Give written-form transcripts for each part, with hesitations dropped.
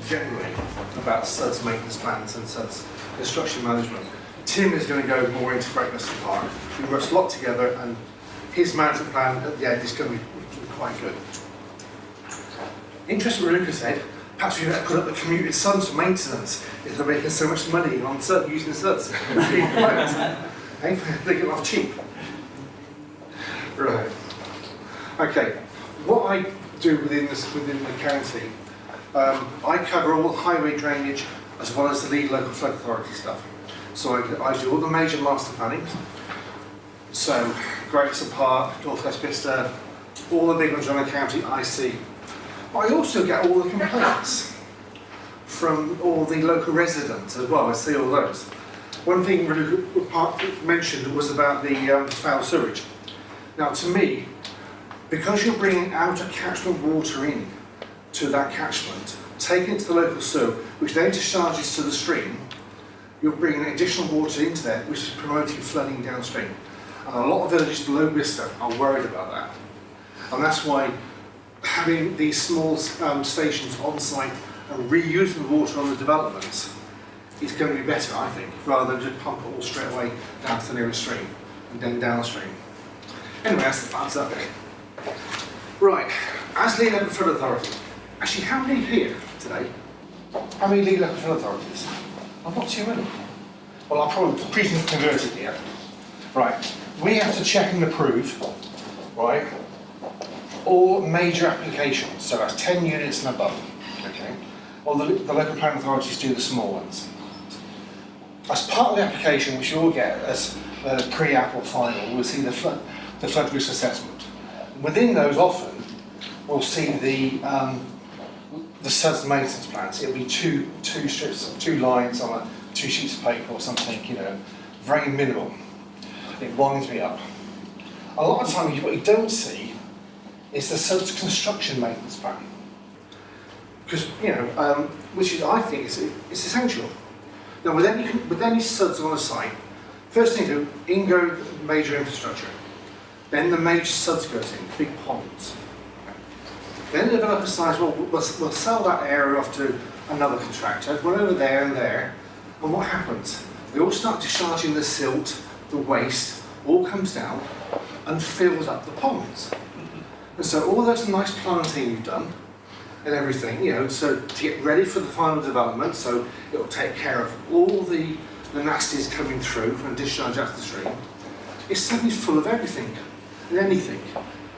generally about SuDS maintenance plans and SuDS construction management. Tim is going to go more into Great Western Park. We work a lot together, and his management plan at the end is going to be quite good. Interesting what Luca said, perhaps we better put up the commuted SuDS for maintenance if they're making so much money on SuDS, using SuDS. They get off cheap. Right. Okay. What I do within the county, I cover all highway drainage as well as the lead local flood authority stuff. So I do all the major master planning. So Great Western Park, North West Vista, all the big ones around the county I see. But I also get all the complaints from all the local residents as well. I see all those. One thing Park mentioned was about the foul sewage. Now, to me, because you're bringing outer catchment water in to that catchment, taking it to the local sewer, which then discharges to the stream, you're bringing additional water into there, which is promoting flooding downstream. And a lot of villages below Vista are worried about that. And that's why having these small stations on site and reusing the water on the developments is going to be better, I think, rather than just pump it all straight away down to the nearest stream and then downstream. Anyway, that's that bit. Right, as lead local flood authority, actually, how many here today? How many lead local flood authorities? Oh, not too many. Well, I'll probably preaching converted here. Right, we have to check and approve, right, all major applications, so that's 10 units and above, okay? Or the local planning authorities do the small ones. As part of the application, which you'll get as pre-app or final, we'll see the flood risk assessment. Within those, often we'll see the SuDS maintenance plans. It'll be two strips, 2 lines on 2 sheets of paper or something, you know, very minimal. It winds me up. A lot of times, what you don't see is the SuDS construction maintenance plan, because which is, I think, is essential. Now, with any SuDS on a site, first thing to do, in go major infrastructure. Then the major SuDS goes in, big ponds. Then the developer decides, well, we'll sell that area off to another contractor, one over there and there, and what happens? They all start discharging the silt, the waste, all comes down and fills up the ponds. And so all those nice planting you've done and everything, so to get ready for the final development, so it'll take care of all the nasties coming through and discharge out to the stream, it's suddenly full of everything and anything,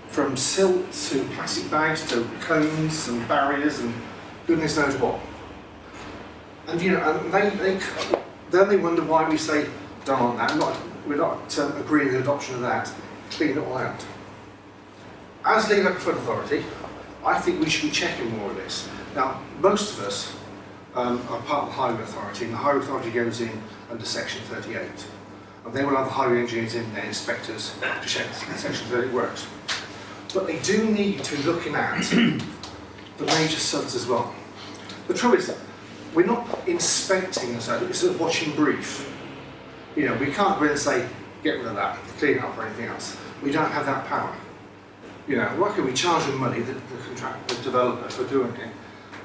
from silt to plastic bags to cones and barriers and goodness knows what. And and then they wonder why we say don't want that. We're not agreeing with the adoption of that. Clean it all out. As lead local flood authority, I think we should be checking more of this. Now, most of us are part of the highway authority, and the highway authority goes in under section 38. And they will have the highway engineers in there, inspectors, to check that section 38 works. But they do need to be looking at the major SuDS as well. The trouble is that we're not inspecting the SuDS, it's a watching brief. We can't go in and say, get rid of that, clean it up or anything else. We don't have that power. Why can we charge them money, the developer, for doing it?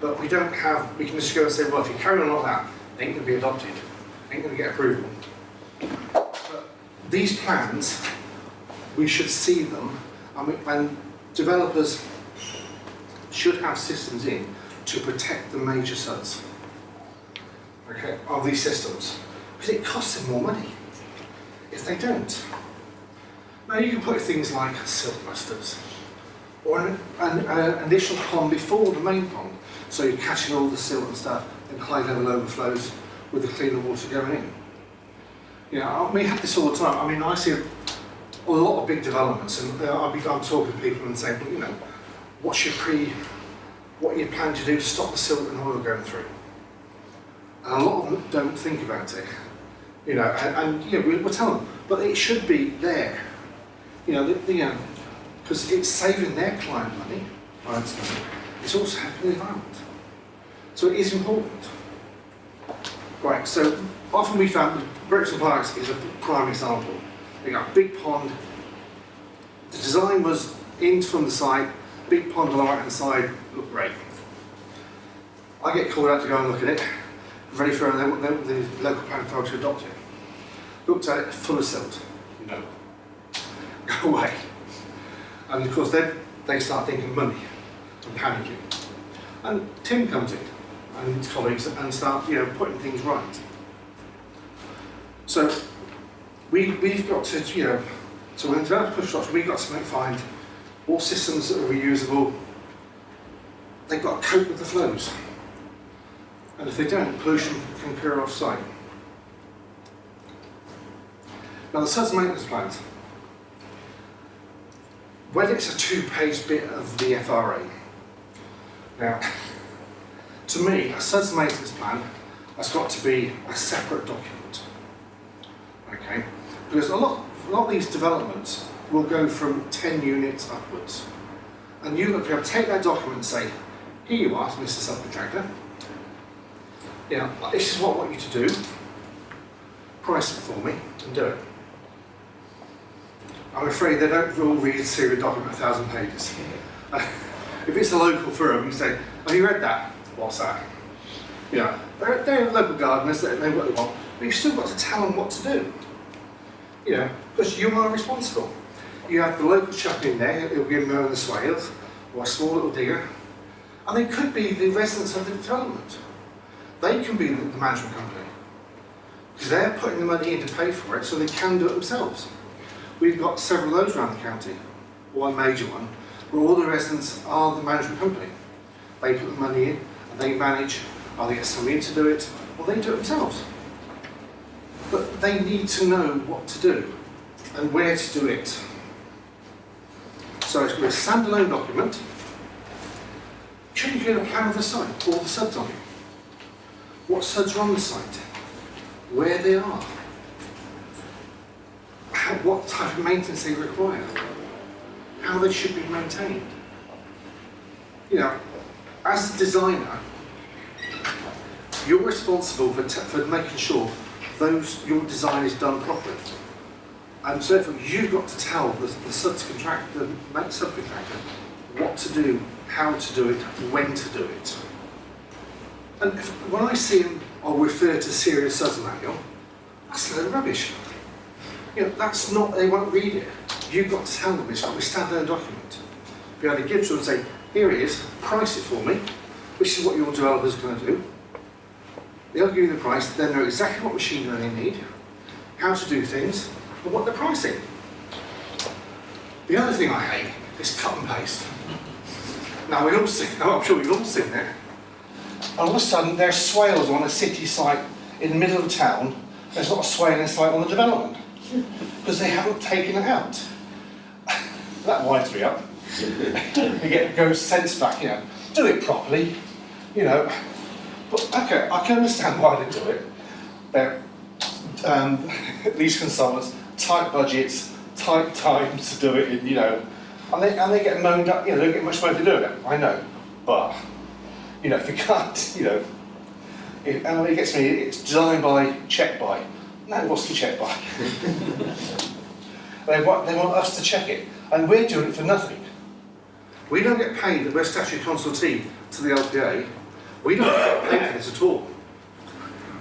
But we don't have, we can just go and say, well, if you carry on like that, it ain't going to be adopted, ain't going to get approval. But these plans, we should see them, and developers should have systems in to protect the major SuDS, okay, of these systems, because it costs them more money if they don't. Now you can put things like silt busters, or an additional pond before the main pond, so you're catching all the silt and stuff in high level overflows with the cleaner water going in. We have this all the time. I see a lot of big developments, and I'm talking to people and saying, what you plan to do to stop the silt and oil going through? And a lot of them don't think about it, we'll tell them, but it should be there, because it's saving their client money, it's also helping the environment. So it is important. Right, so often we found bricks and parks is a prime example. They got a big pond, the design was in from the side, big pond on the right hand side, looked great. I get called out to go and look at it, ready for the local planning authority to adopt it. Looked at it, full of silt. No. Go away. And of course then they start thinking money and panicking. And Tim comes in and his colleagues and start putting things right. So we've got to so when developers push structure, we've got to find all systems that are reusable. They've got to cope with the flows. And if they don't, pollution can occur off-site. Now the SuDS maintenance plans, when it's a 2-page bit of the FRA, now to me a SuDS maintenance plan has got to be a separate document. Okay? Because a lot of these developments will go from 10 units upwards. And you've got to be able to take that document and say, here you are, Mr. Subcontractor. This is what I want you to do. Price it for me and do it. I'm afraid they don't all read a serious document 1,000 pages. If it's a local firm, you say, have you read that? What's that? They're local gardeners, they know what they want, but you've still got to tell them what to do. Because you are responsible. You have the local chap in there who'll be mowing the swales, or a small little digger, and they could be the residents of the development. They can be the management company. Because they're putting the money in to pay for it, so they can do it themselves. We've got several of those around the county, one major one, where all the residents are the management company. They put the money in, and they manage, or they get somebody in to do it, or they do it themselves. But they need to know what to do, and where to do it. So it's got a standalone document. Should include a plan of the site, all the SuDS on it. What SuDS are on the site, where they are, what type of maintenance they require, how they should be maintained. As a designer, you're responsible for making sure your design is done properly. And so therefore you've got to tell the subcontractor what to do, how to do it, when to do it. And when I see them, I'll refer to serious SuDS manual, that's a load of rubbish. That's not, they won't read it. You've got to tell them it's got to be a standalone document. Be able to give to them and say, here it is, price it for me, which is what your developer's going to do. They'll give you the price, then know exactly what machinery they need, how to do things, and what they're pricing. The other thing I hate is cut and paste. Now I'm sure we've all seen that. All of a sudden there's swales on a city site in the middle of town, there's not a swaling site on the development. Because they haven't taken it out. That winds me up. You goes sense back, do it properly, But okay, I can understand why they do it. They're these consultants, tight budgets, tight times to do it, and they get moaned up. They don't get much money to do it. I know, but if you can't, and it gets me. It's designed by, checked by. No, what's the check by? They want us to check it, and we're doing it for nothing. We don't get paid, we're statutory consultee to the LPA, we don't get paid for this at all.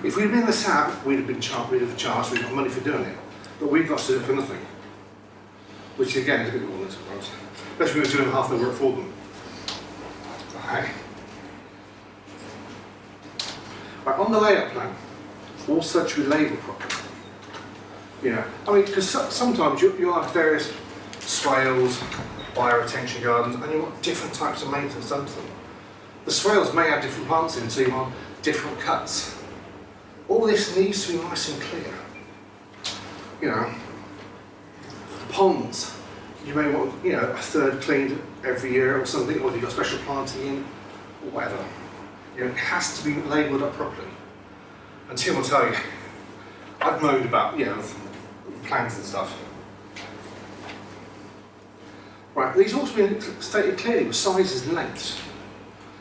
If we'd been in the SAB, we'd have charged, we'd got money for doing it. But we've got to do it for nothing. Which again is a bit of all, I suppose. Especially when we're doing half the work for them. Okay. Right, on the layout plan, all SuDS should be labelled properly. Because sometimes you'll have various swales, bioretention gardens, and you want different types of maintenance done to them. The swales may have different plants in, so you want different cuts. All this needs to be nice and clear. The ponds, you may want a third cleaned every year or something, or you've got special planting in, or whatever. It has to be labelled up properly. And Tim will tell you, I've moaned about plans and stuff. Right, these also been stated clearly with sizes and lengths.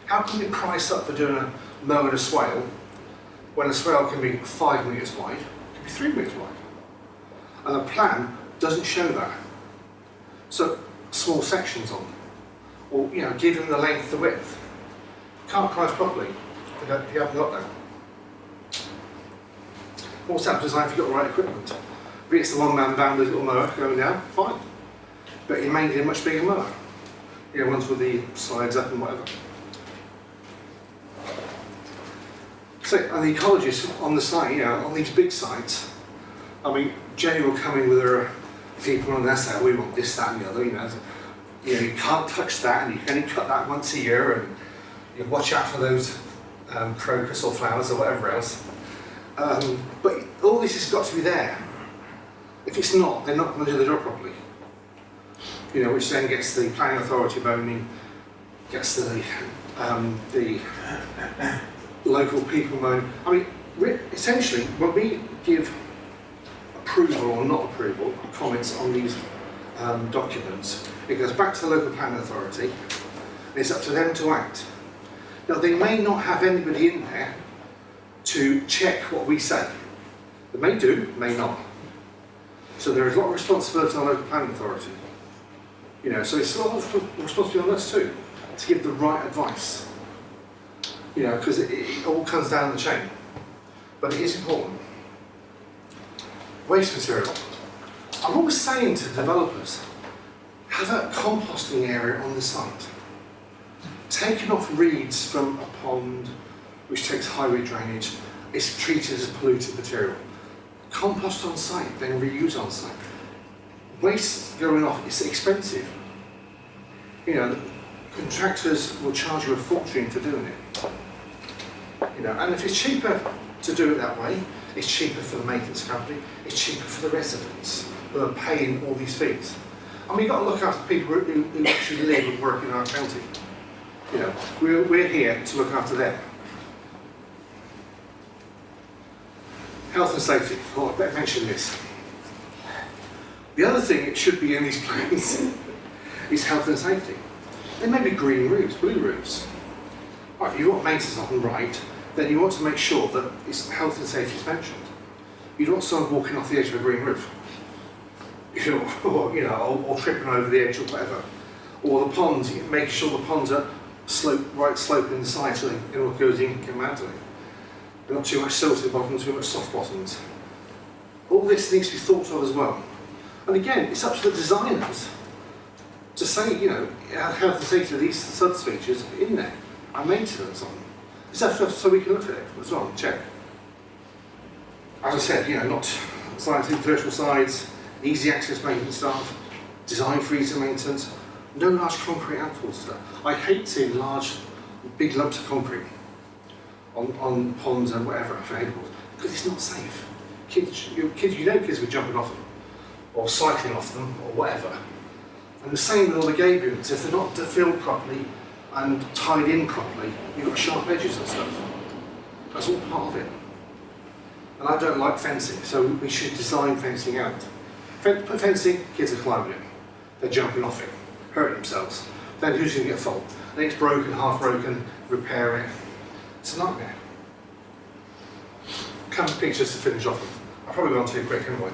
How can we price up for doing a mow and a swale when a swale can be 5 metres wide, it can be 3 metres wide? And the plan doesn't show that. So small sections on, or give them the length, the width. Can't price properly. if you haven't got that. What's happened is if you've got the right equipment. If it's the one-man band with a little mower going down, fine. But you may need a much bigger mower. You know, ones with the sides up and whatever. So, and the ecologists on the site, you know, on these big sites, I mean, Jenny will come in with her people and they'll say, we want this, that and the other, you know, you can't touch that and you can only cut that once a year and you watch out for those crocus or flowers or whatever else. But all this has got to be there. If it's not, they're not going to do the job properly. You know, which then gets the planning authority moaning, gets the local people moaning. I mean, essentially, when we give approval or not approval comments on these documents, it goes back to the local planning authority, and it's up to them to act. Now, they may not have anybody in there to check what we say. They may do, may not. So there is a lot of responsibility on the local planning authority. You know, so it's a lot of responsibility on us too, to give the right advice. You know, because it all comes down the chain. But it is important. Waste material. I'm always saying to developers, have a composting area on the site. Taking off reeds from a pond, which takes highway drainage, is treated as polluted material. Compost on site, then reuse on site. Waste going off is expensive. You know, contractors will charge you a fortune for doing it. You know, and if it's cheaper to do it that way, it's cheaper for the maintenance company, it's cheaper for the residents who are paying all these fees. And we've got to look after people who actually live and work in our county. You know, we're here to look after them. Health and safety. Oh, I better mention this. The other thing it should be in these plans is health and safety. There may be green roofs, blue roofs. Right, you want maintenance on right, then you want to make sure that it's health and safety is mentioned. You don't want someone walking off the edge of a green roof, or tripping over the edge or whatever. Or the ponds, making sure the ponds are right sloping the side so it all goes in and come out of it. Not too much silt at the bottom, too much soft bottoms. All this needs to be thought of as well. And again, it's up to the designers to say, you know, health and safety of these SuDS features in there, and maintenance on them. It's up to us so we can look at it as well and check. As I said, you know, not scientific virtual sides, easy access maintenance staff, design freezer maintenance, no large concrete outfalls stuff. I hate seeing large, big lumps of concrete on ponds and whatever available, because it's not safe. Kids will be jumping off them, or cycling off them, or whatever. And the same with all the gabions. If they're not filled properly and tied in properly, you've got sharp edges and stuff. That's all part of it. And I don't like fencing, so we should design fencing out. Put fencing, kids are climbing it. They're jumping off it, hurting themselves. Then who's going to get fault? Then it's broken, half broken, repair it. It's a nightmare. A couple of pictures to finish off with. I'll probably go on too quick anyway.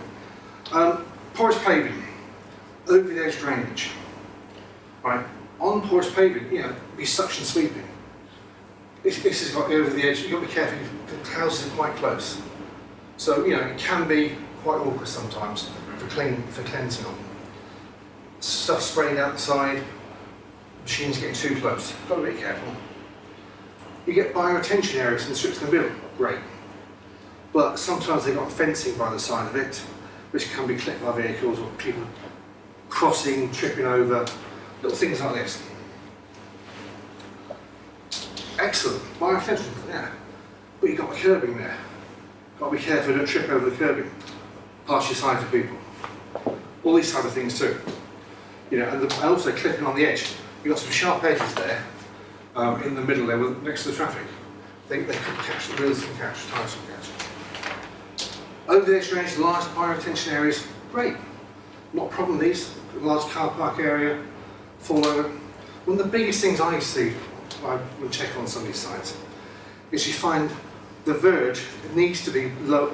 Porous paving, over the edge drainage. Right, on porous paving, you know, be suction sweeping. This has got over the edge. You've got to be careful. The houses are quite close, so you know it can be quite awkward sometimes for cleansing on them. Stuff spraying out the side, machines getting too close. Got to be careful. You get bioretention areas and strips in the middle, great. But sometimes they've got fencing by the side of it, which can be clipped by vehicles or people crossing, tripping over, little things like this. Excellent, bioretention, yeah. But you've got the curbing there. Got to be careful, don't trip over the curbing. Pass your side to people. All these type of things too. You know, and also clipping on the edge. You've got some sharp edges there. In the middle there, next to the traffic. They could catch, the wheels can catch, tyres can catch. Over the edge drainage, large bioretention areas, great. Not a problem these, large car park area, fall over. One of the biggest things I see, I would check on some of these sites, is you find the verge needs to be lower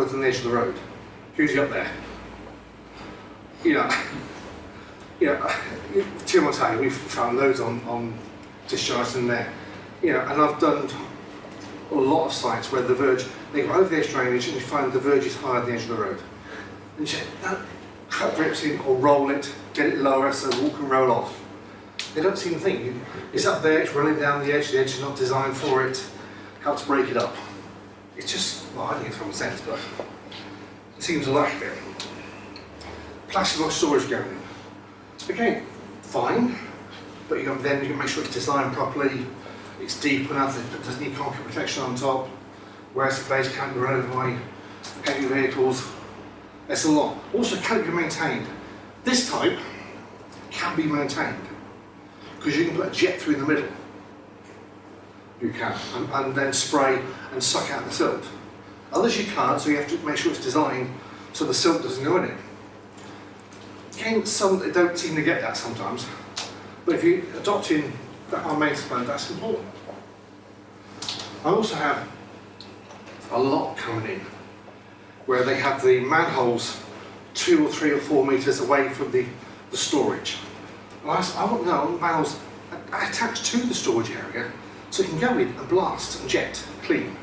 than the edge of the road. Usually up there. You know, Tim will tell you, we've found loads on discharge in there. You know, and I've done a lot of sites where the verge, they go over the edge drainage and you find the verge is higher than the edge of the road. And you say, no, cut drips in or roll it, get it lower so the water can roll off. They don't seem to think. It's up there, it's running down the edge is not designed for it, helps break it up. It's just, well, I think it's common sense, but it seems a lack of it. Plastic box storage going in. Again, fine, but then you can make sure it's designed properly, it's deep enough, it doesn't need concrete protection on top, whereas the place can't be run over by heavy vehicles. That's a lot. Also, can it be maintained? This type can be maintained because you can put a jet through in the middle. You can, and then spray and suck out the silt. Others you can't, so you have to make sure it's designed so the silt doesn't go in it. Again, some they don't seem to get that sometimes, but if you're adopting that our maintenance plan, that's important. I also have a lot coming in where they have the manholes 2 or 3 or 4 metres away from the storage. And I want to know manholes attached to the storage area so you can go in and blast and jet clean.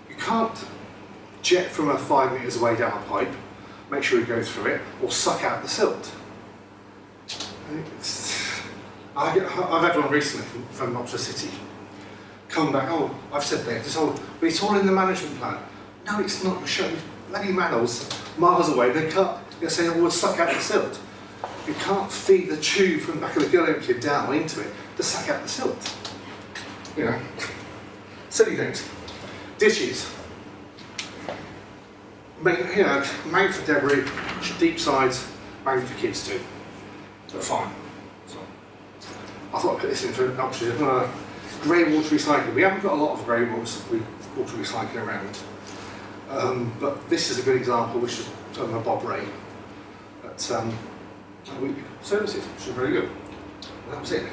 You can't jet from a 5 metres away down a pipe, make sure you go through it, or suck out the silt. I've had one recently from Oxford City. Come back, oh, I've said there, but it's all in the management plan. No, it's not. You're showing bloody manholes miles away, they cut, you're saying, oh, we'll suck out the silt. You can't feed the tube from the back of the girl empty down into it to suck out the silt. You know, silly things. Ditches. Made for debris, deep sides, made for kids too. So fine. So, I thought I'd put this in for option. Grey water recycling. We haven't got a lot of grey water recycling around. But this is a good example, which is done by Bob Ray at services, which is very good. And that was it.